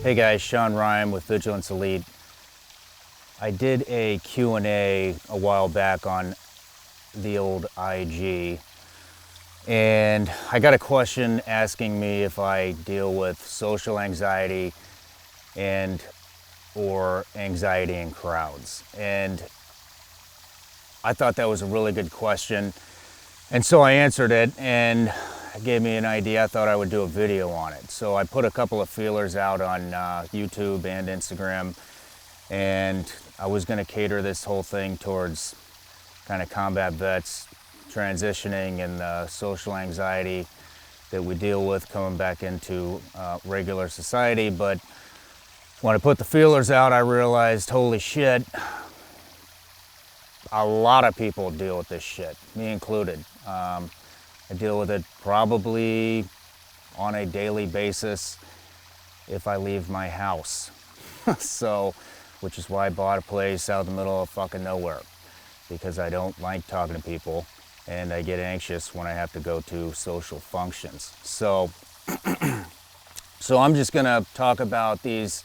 Hey guys, Shawn with Vigilance Elite. I did a Q&A a while back on the old IG, and I got a question asking me if I deal with social anxiety and or anxiety in crowds. And I thought that was a really good question, and so I answered it, and it gave me an idea. I thought I would do a video on it. So I put a couple of feelers out on YouTube and Instagram, and I was going to cater this whole thing towards kind of combat vets transitioning and the social anxiety that we deal with coming back into regular society. But when I put the feelers out, I realized, holy shit, a lot of people deal with this shit, me included. I deal with it probably on a daily basis if I leave my house. So, which is why I bought a place out in the middle of fucking nowhere, because I don't like talking to people and I get anxious when I have to go to social functions. So, so I'm just gonna talk about these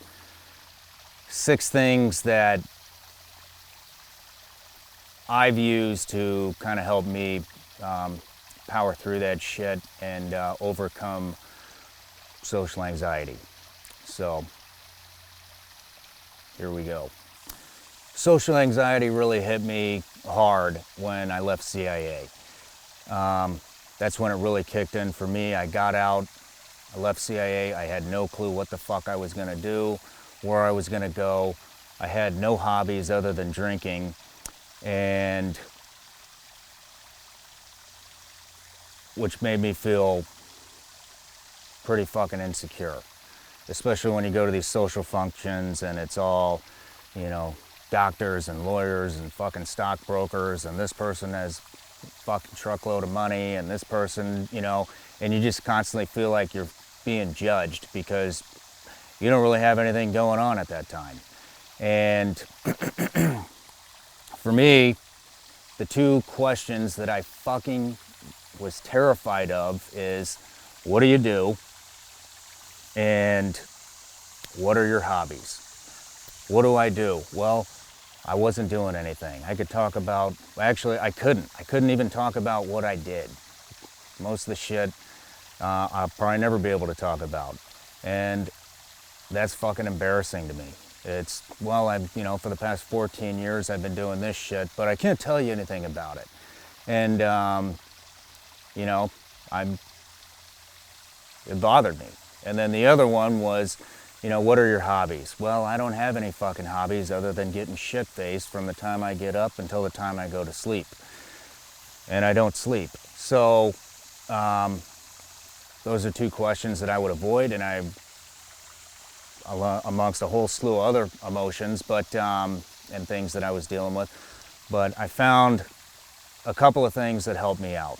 6 things that I've used to kind of help me power through that shit and overcome social anxiety. So here we go. Social anxiety really hit me hard when I left CIA. That's when it really kicked in for me. I got out, I left CIA, I had no clue what the fuck I was gonna do, where I was gonna go. I had no hobbies other than drinking, and which made me feel pretty fucking insecure, especially when you go to these social functions and it's all, you know, doctors and lawyers and fucking stockbrokers, and this person has a fucking truckload of money, and this person, you know, and you just constantly feel like you're being judged because you don't really have anything going on at that time. And for me, the 2 questions that I fucking was terrified of is, what do you do? And what are your hobbies? What do I do? Well, I wasn't doing anything. I could talk about, actually I couldn't even talk about what I did. Most of the shit I'll probably never be able to talk about. And that's fucking embarrassing to me. It's, well, you know, for the past 14 years I've been doing this shit, but I can't tell you anything about it. And, you know, it bothered me. And then the other one was, you know, what are your hobbies? Well, I don't have any fucking hobbies other than getting shit-faced from the time I get up until the time I go to sleep. And I don't sleep. So, those are 2 questions that I would avoid, and amongst a whole slew of other emotions, but and things that I was dealing with. But I found a couple of things that helped me out,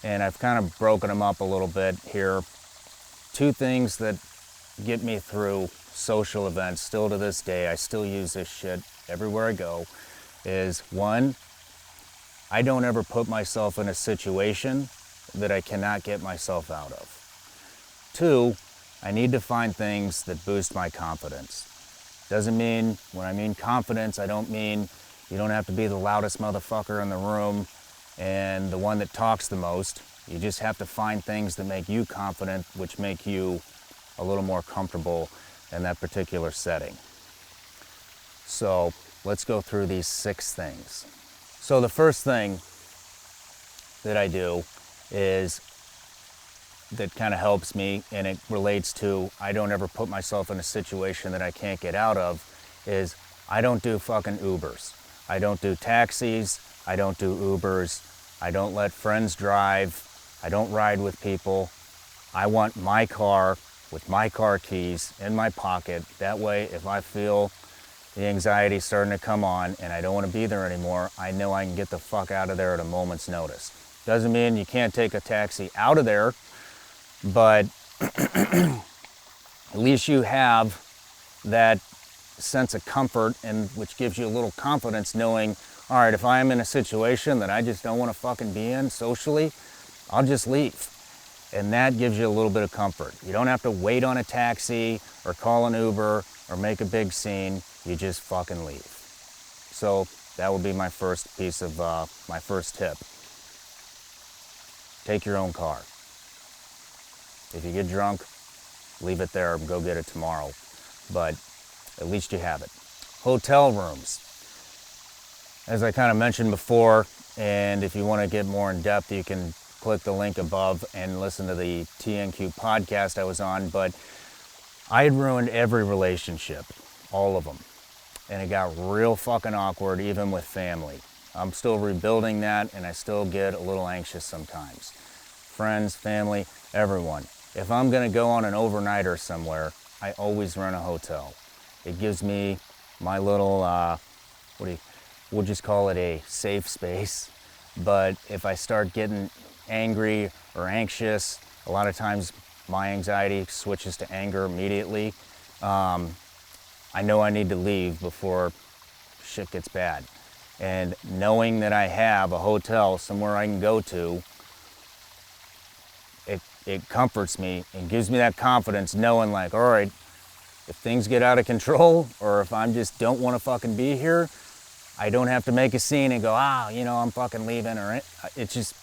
and I've kind of broken them up a little bit here. 2 things that get me through social events still to this day, I still use this shit everywhere I go, is 1, I don't ever put myself in a situation that I cannot get myself out of. 2, I need to find things that boost my confidence. Doesn't mean, when I mean confidence, I don't mean you don't have to be the loudest motherfucker in the room and the one that talks the most. You just have to find things that make you confident, which make you a little more comfortable in that particular setting. So let's go through these 6 things. So the first thing that I do is, that kind of helps me, and it relates to I don't ever put myself in a situation that I can't get out of, is I don't do fucking Ubers. I don't do taxis. I don't do Ubers. I don't let friends drive. I don't ride with people. I want my car with my car keys in my pocket. That way, if I feel the anxiety starting to come on and I don't want to be there anymore, I know I can get the fuck out of there at a moment's notice. Doesn't mean you can't take a taxi out of there, but at least you have that sense of comfort, and which gives you a little confidence knowing, all right, if I'm in a situation that I just don't want to fucking be in socially, I'll just leave. And that gives you a little bit of comfort. You don't have to wait on a taxi or call an Uber or make a big scene. You just fucking leave. So that would be my first piece of, my first tip. Take your own car. If you get drunk, leave it there and go get it tomorrow. But at least you have it. Hotel rooms. As I kind of mentioned before, and if you want to get more in depth, you can click the link above and listen to the TNQ podcast I was on. But I had ruined every relationship, all of them. And it got real fucking awkward, even with family. I'm still rebuilding that, and I still get a little anxious sometimes. Friends, family, everyone. If I'm gonna go on an overnighter somewhere, I always rent a hotel. It gives me my little, we'll just call it a safe space. But if I start getting angry or anxious, a lot of times my anxiety switches to anger immediately. I know I need to leave before shit gets bad. And knowing that I have a hotel somewhere I can go to, it comforts me and gives me that confidence, knowing like, all right, if things get out of control or if I'm just don't want to fucking be here, I don't have to make a scene and go, I'm fucking leaving, or it's just,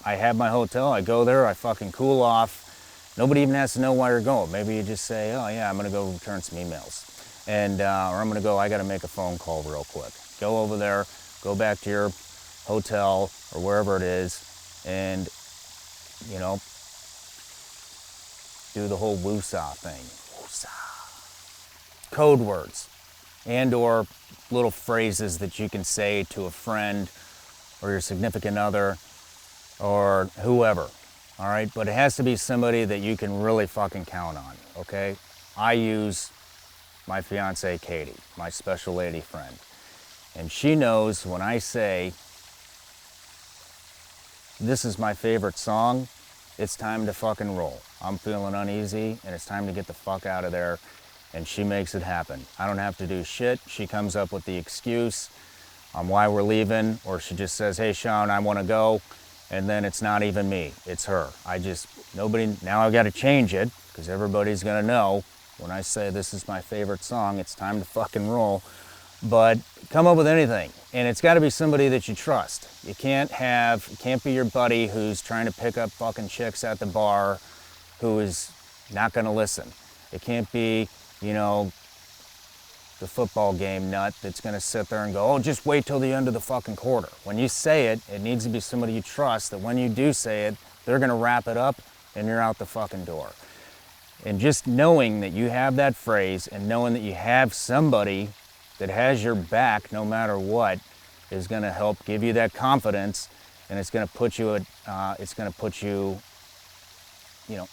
I have my hotel, I go there, I fucking cool off. Nobody even has to know why you're going. Maybe you just say, oh yeah, I'm gonna go return some emails. And, or I'm gonna go, I gotta make a phone call real quick. Go over there, go back to your hotel or wherever it is, and, do the whole woosah thing. Woosah. Code words and or little phrases that you can say to a friend or your significant other or whoever. All right, but it has to be somebody that you can really fucking count on, okay? I use my fiance, Katie, my special lady friend. And she knows when I say, this is my favorite song, it's time to fucking roll. I'm feeling uneasy and it's time to get the fuck out of there. And she makes it happen. I don't have to do shit. She comes up with the excuse on why we're leaving, or she just says, hey Shawn, I wanna go. And then it's not even me, it's her. Now I've got to change it, because everybody's gonna know when I say this is my favorite song, it's time to fucking roll. But come up with anything, and it's gotta be somebody that you trust. It can't be your buddy who's trying to pick up fucking chicks at the bar who is not gonna listen. It can't be, the football game nut that's gonna sit there and go, oh, just wait till the end of the fucking quarter. When you say it, it needs to be somebody you trust, that when you do say it, they're gonna wrap it up and you're out the fucking door. And just knowing that you have that phrase and knowing that you have somebody that has your back no matter what is gonna help give you that confidence, and it's gonna put you at,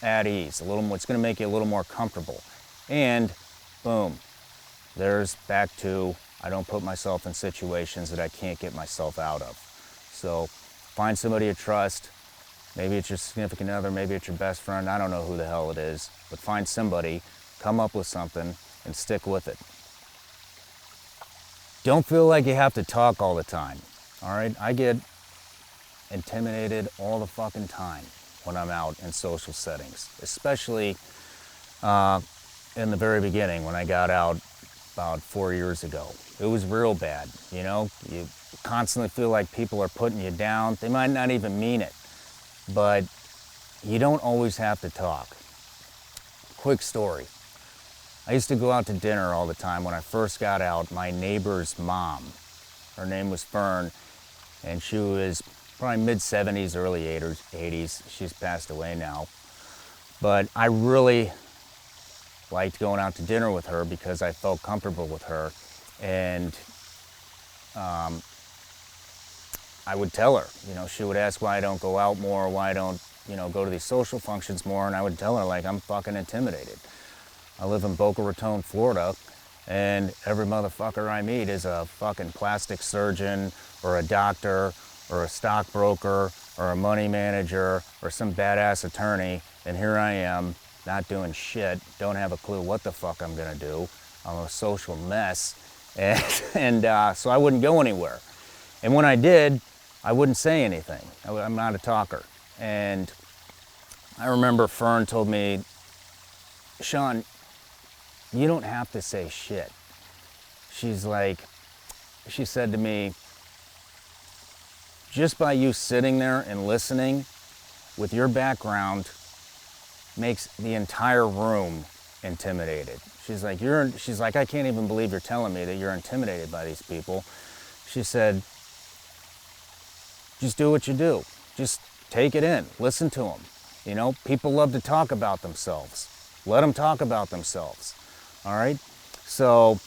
at ease, it's gonna make you a little more comfortable. And boom, there's back to, I don't put myself in situations that I can't get myself out of. So find somebody you trust. Maybe it's your significant other, maybe it's your best friend, I don't know who the hell it is, but find somebody, come up with something, and stick with it. Don't feel like you have to talk all the time, all right? I get intimidated all the fucking time when I'm out in social settings, especially in the very beginning when I got out about 4 years ago. It was real bad, You constantly feel like people are putting you down. They might not even mean it, but you don't always have to talk. Quick story. I used to go out to dinner all the time when I first got out. My neighbor's mom, her name was Fern, and she was probably mid-70s, early 80s. She's passed away now. But I really liked going out to dinner with her because I felt comfortable with her. And I would tell her, she would ask why I don't go out more, why I don't, go to these social functions more, and I would tell her, like, I'm fucking intimidated. I live in Boca Raton, Florida, and every motherfucker I meet is a fucking plastic surgeon or a doctor or a stockbroker or a money manager or some badass attorney, and here I am, not doing shit, don't have a clue what the fuck I'm gonna do. I'm a social mess, and so I wouldn't go anywhere. And when I did, I wouldn't say anything. I'm not a talker. And I remember Fern told me, Shawn, you don't have to say shit. She's like, she said to me, just by you sitting there and listening with your background makes the entire room intimidated. She's like, I can't even believe you're telling me that you're intimidated by these people. She said, just do what you do. Just take it in, listen to them. You know, people love to talk about themselves. Let them talk about themselves, all right? So,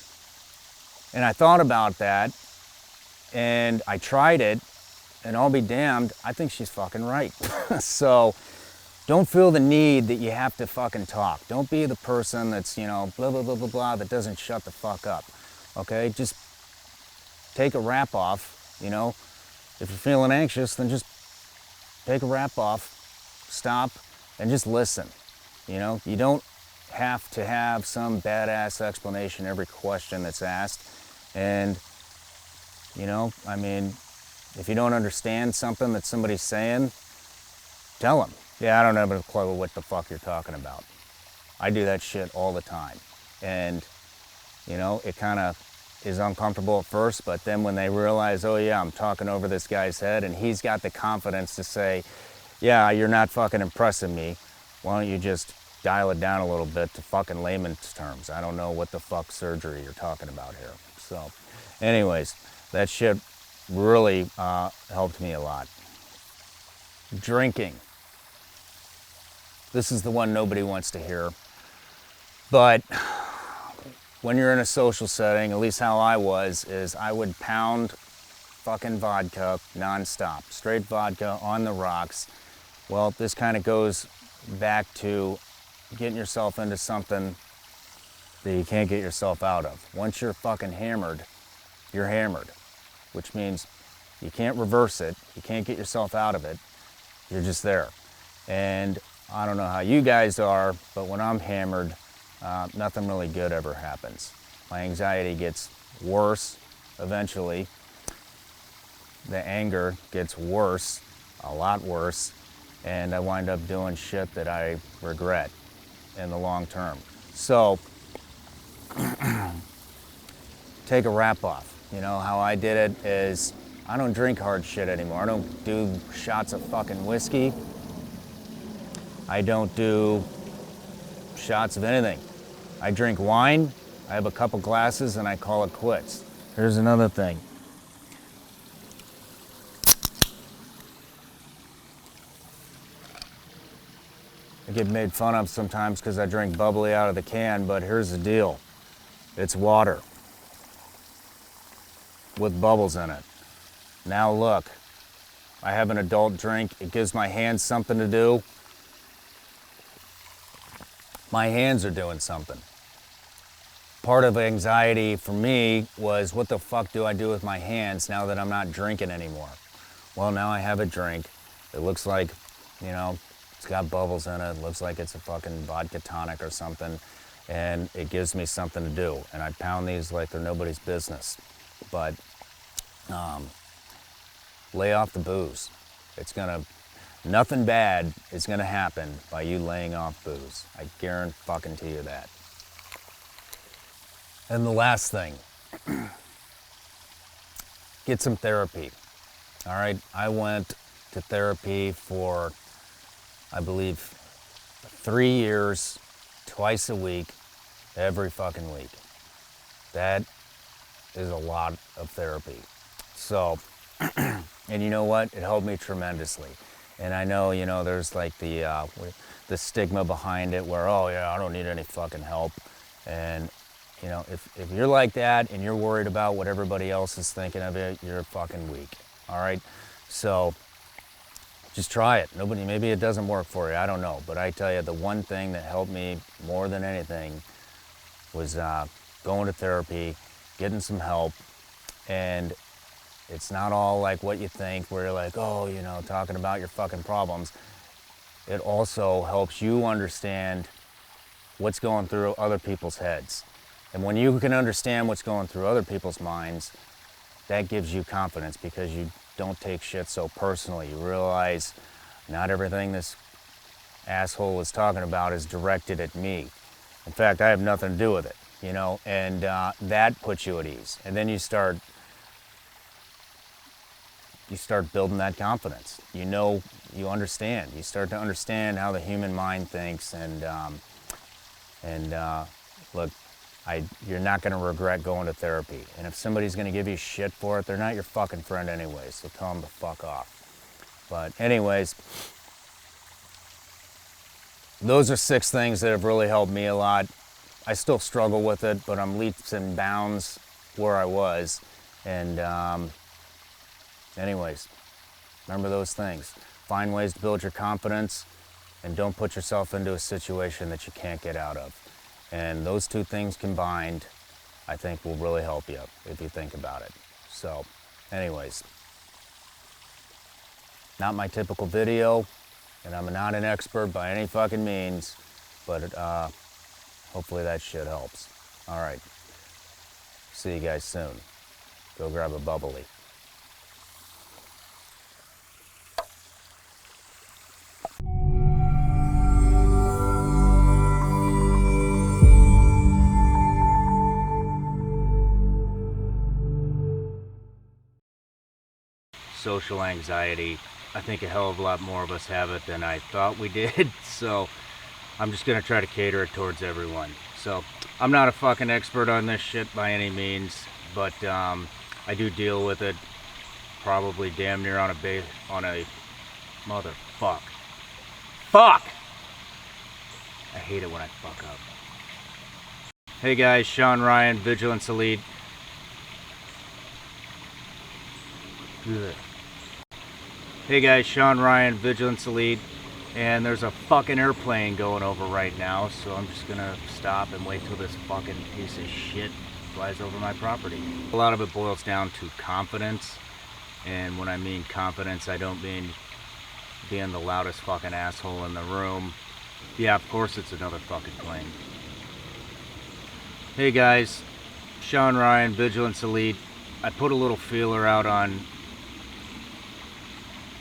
and I thought about that, and I tried it, and I'll be damned, I think she's fucking right. So, don't feel the need that you have to fucking talk. Don't be the person that's, you know, blah, blah, blah, blah, blah, that doesn't shut the fuck up, okay? Just take a wrap off, you know? If you're feeling anxious, then just take a wrap off, stop, and just listen. You know, you don't have to have some badass explanation every question that's asked. And, you know, I mean, if you don't understand something that somebody's saying, tell them. Yeah, I don't know a clue what the fuck you're talking about. I do that shit all the time. And, you know, it kind of is uncomfortable at first, but then when they realize, oh yeah, I'm talking over this guy's head and he's got the confidence to say, yeah, you're not fucking impressing me, why don't you just dial it down a little bit to fucking layman's terms. I don't know what the fuck surgery you're talking about here. So anyways, that shit really helped me a lot. Drinking. This is the one nobody wants to hear, but when you're in a social setting, at least how I was, is I would pound fucking vodka nonstop, straight vodka on the rocks. Well, this kind of goes back to getting yourself into something that you can't get yourself out of. Once you're fucking hammered, you're hammered, which means you can't reverse it, you can't get yourself out of it, you're just there. And I don't know how you guys are, but when I'm hammered, nothing really good ever happens. My anxiety gets worse eventually. The anger gets worse, a lot worse, and I wind up doing shit that I regret in the long term. So, take a wrap off. You know, how I did it is, I don't drink hard shit anymore. I don't do shots of fucking whiskey. I don't do shots of anything. I drink wine, I have a couple glasses, and I call it quits. Here's another thing. I get made fun of sometimes because I drink bubbly out of the can, but here's the deal. It's water with bubbles in it. Now look, I have an adult drink. It gives my hands something to do. My hands are doing something. Part of anxiety for me was, what the fuck do I do with my hands now that I'm not drinking anymore? Well, now I have a drink. It looks like, you know, it's got bubbles in it. It looks like it's a fucking vodka tonic or something. And it gives me something to do. And I pound these like they're nobody's business. But lay off the booze. It's gonna, nothing bad is gonna happen by you laying off booze. I guarantee you that. And the last thing, get some therapy. All right, I went to therapy for, I believe, 3 years, twice a week, every fucking week. That is a lot of therapy. So, and you know what? It helped me tremendously. And I know, you know, there's like the stigma behind it where, oh yeah, I don't need any fucking help. And, you know, if you're like that and you're worried about what everybody else is thinking of it, you're fucking weak, all right? So, just try it. Maybe it doesn't work for you, I don't know. But I tell you, the one thing that helped me more than anything was going to therapy, getting some help. And it's not all like what you think, where you're like, oh, you know, talking about your fucking problems. It also helps you understand what's going through other people's heads. And when you can understand what's going through other people's minds, that gives you confidence because you don't take shit so personally. You realize not everything this asshole is talking about is directed at me. In fact, I have nothing to do with it, and that puts you at ease. And then you start building that confidence. You understand. You start to understand how the human mind thinks, and look, you're not going to regret going to therapy. And if somebody's going to give you shit for it, they're not your fucking friend anyways, so tell them to fuck off. But anyways, those are 6 things that have really helped me a lot. I still struggle with it, but I'm leaps and bounds where I was. And anyways, remember those things. Find ways to build your confidence, and don't put yourself into a situation that you can't get out of. And those 2 things combined, I think, will really help you if you think about it. So, anyways, not my typical video, and I'm not an expert by any fucking means, but hopefully that shit helps. All right. See you guys soon. Go grab a bubbly. Social anxiety. I think a hell of a lot more of us have it than I thought we did. So I'm just gonna try to cater it towards everyone. So I'm not a fucking expert on this shit by any means, but I do deal with it probably damn near on a motherfuck. Fuck! I hate it when I fuck up. Hey guys, Shawn Ryan, Vigilance Elite. Ugh. Hey guys, Shawn Ryan, Vigilance Elite, and there's a fucking airplane going over right now, so I'm just gonna stop and wait till this fucking piece of shit flies over my property. A lot of it boils down to confidence, and when I mean confidence, I don't mean being the loudest fucking asshole in the room. Yeah, of course it's another fucking plane. Hey guys, Shawn Ryan, Vigilance Elite. I put a little feeler out on